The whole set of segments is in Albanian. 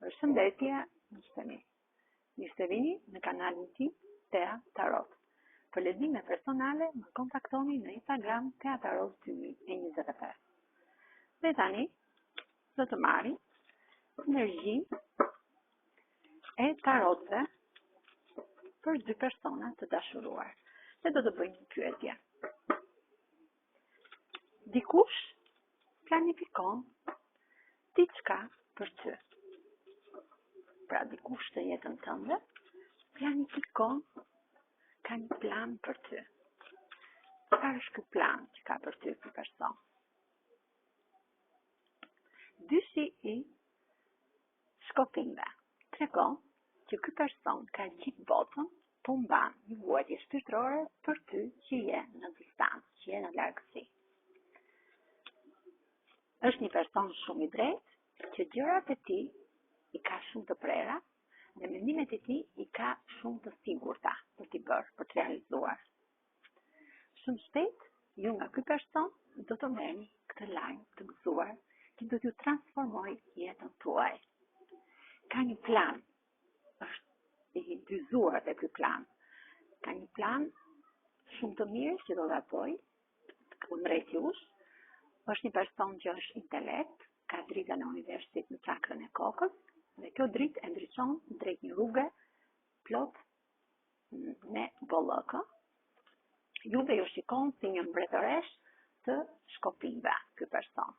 Përshëndetje, miqtemi. Mirë se vini në kanalin tim Tea Tarot. Për lexime personale, më kontaktoni në Instagram Tea Tarot 2025. Dhe tani, do të marrim energjinë e tarotëve për dy persona të dashuruar. Dhe do të bëjmë një pyetje. Dikush planifikon diçka për ty. Pra dikush të jetën tënde planifikon, ka një plan për ty. Çfarë është ky plan që ka për ty ky person? Dyshi i shkopimve tregon që ky person ka gjithë botën, po mban një vuajtje shpirtërore për ty që je në distancë, që je në largësi. Është një person shumë i drejtë, që gjërat e tij i ka shumë të prera dhe mendimet e tij i ka shumë të sigurta për t'i bërë, për të realizuar. Shumë shpejt, ju nga ky person do të merrni këtë lajm të gëzuar që do t'ju transformoj jetën tuaj. Ka një plan, është i dyzuar te ky plan. Ka një plan shumë të mirë që do t'a bëj, kundrejt jush. Është një person që është intelekt, ka dritën e universit në çakrën e kokës, dhe kjo dritë e ndryshon drejt një rrugë plot me bollëkë. Juve ju shikon si një mbretëresh të shkopimve ky person.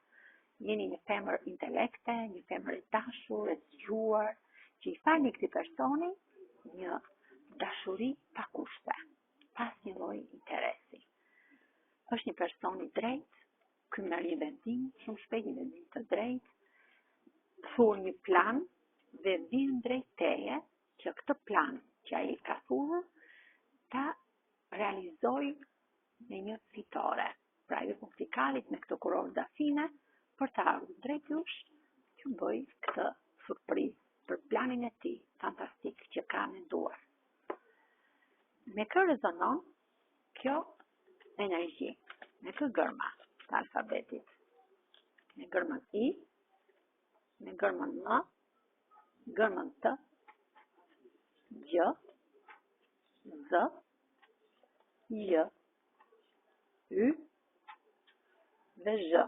Jeni një femër intelekte, një femër e dashur, e zgjuar, që i falni këtij personi një dashuri pa kushte, pas një lloj interesi. Është një person i drejtë, ky merr një vendim shumë shpejt, një vendim të drejtë, thur një plan dhe vjen drejt teje që këtë plan që ai ka thurur ta realizoj me një fitore. Pra ju muzikalit me këtë kurorë dafine për të ardhur drejt jush që bëj këtë surprizë për planin e tij fantastik që ka menduar. Me kë rezonon kjo energji? Me kë gërma të alfabetit? Me gërmën I, me gërmën M, gërmën T, G, Z, J, Y dhe Zh.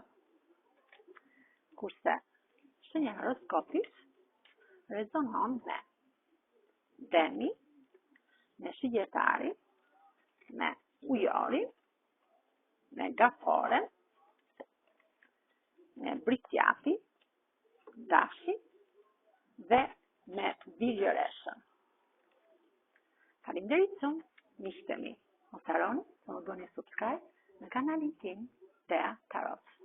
Kurse shenja e horoskopit rezonon me Demi, me Shigjetari, me Ujori, me Gaforen, me Britjapi, Dashi dhe me Vigjëreshën. Faleminderit shumë, miqtemi. Mos harroni të më bëni subscribe në kanalin tim Tea Tarot.